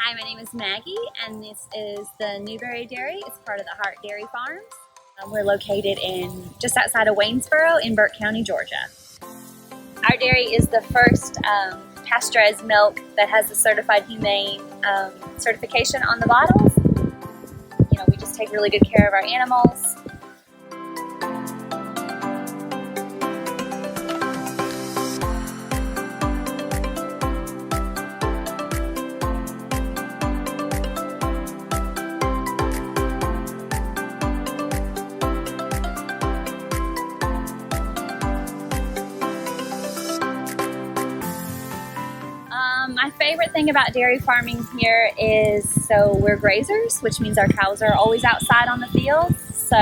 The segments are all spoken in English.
Hi, my name is Maggie, and this is the Newberry Dairy. It's part of the Hart Dairy Farm. We're located just outside of Waynesboro in Burke County, Georgia. Our dairy is the first pasteurized milk that has the certified humane certification on the bottles. You know, we just take really good care of our animals. My favorite thing about dairy farming here is, so we're grazers, which means our cows are always outside on the fields. So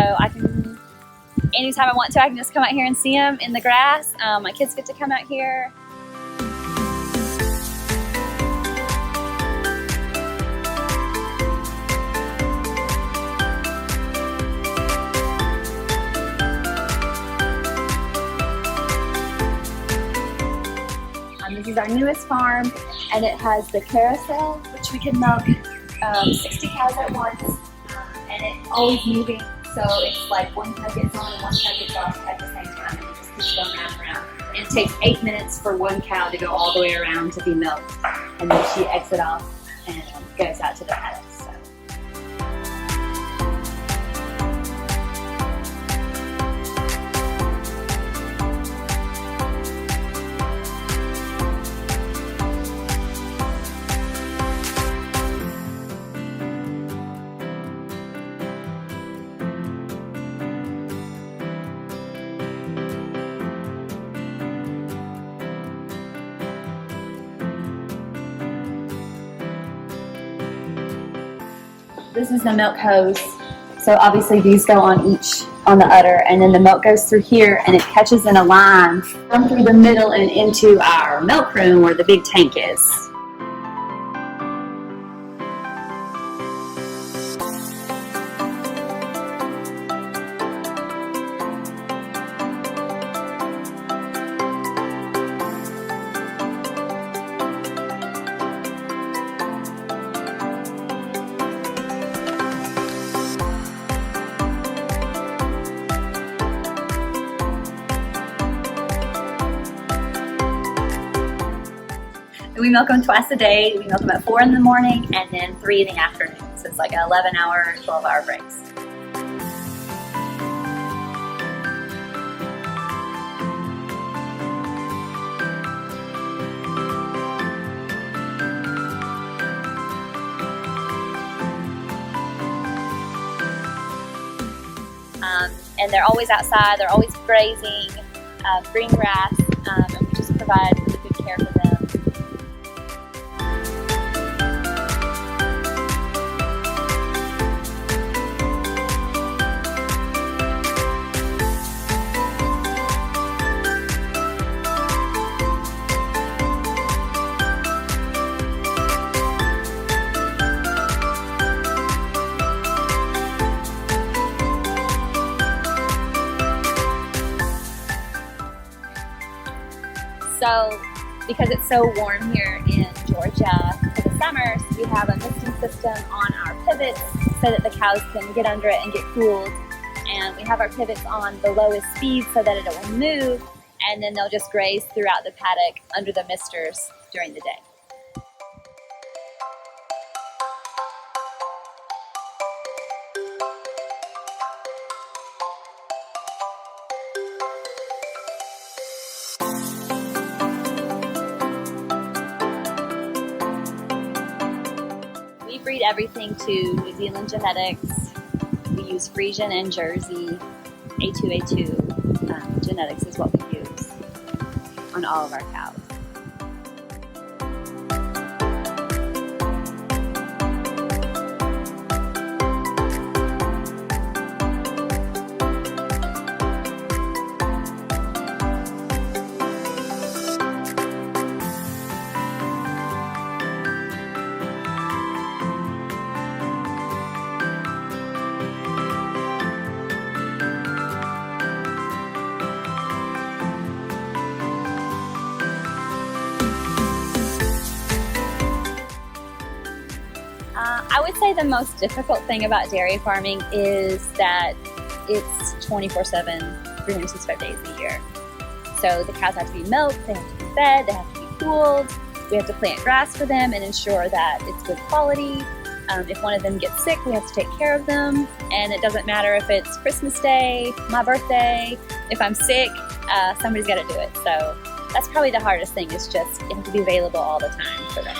anytime I want to, I can just come out here and see them in the grass. My kids get to come out here. This is our newest farm, and it has the carousel, which we can milk 60 cows at once, and it's always moving, so it's like one cow gets on and one cow gets off at the same time, and it just keeps going round and round. And it takes 8 minutes for one cow to go all the way around to be milked, and then she exits off and goes out to the paddock. This is the milk hose. So obviously these go on the udder, and then the milk goes through here and it catches in a line from through the middle and into our milk room where the big tank is. We milk them twice a day. We milk them at 4 in the morning and then 3 in the afternoon. So it's like an 11-hour, 12-hour breaks. And they're always outside. They're always grazing, green grass, and we just provide really good care for them. So, because it's so warm here in Georgia for the summers, we have a misting system on our pivots so that the cows can get under it and get cooled. And we have our pivots on the lowest speed so that it will move, and then they'll just graze throughout the paddock under the misters during the day. We breed everything to New Zealand genetics. We use Friesian and Jersey. A2A2 genetics is what we use on all of our cows. I would say the most difficult thing about dairy farming is that it's 24/7, 365 days a year. So the cows have to be milked, they have to be fed, they have to be cooled. We have to plant grass for them and ensure that it's good quality. If one of them gets sick, we have to take care of them. And it doesn't matter if it's Christmas Day, my birthday, if I'm sick, somebody's got to do it. So that's probably the hardest thing, is just you have to be available all the time for them.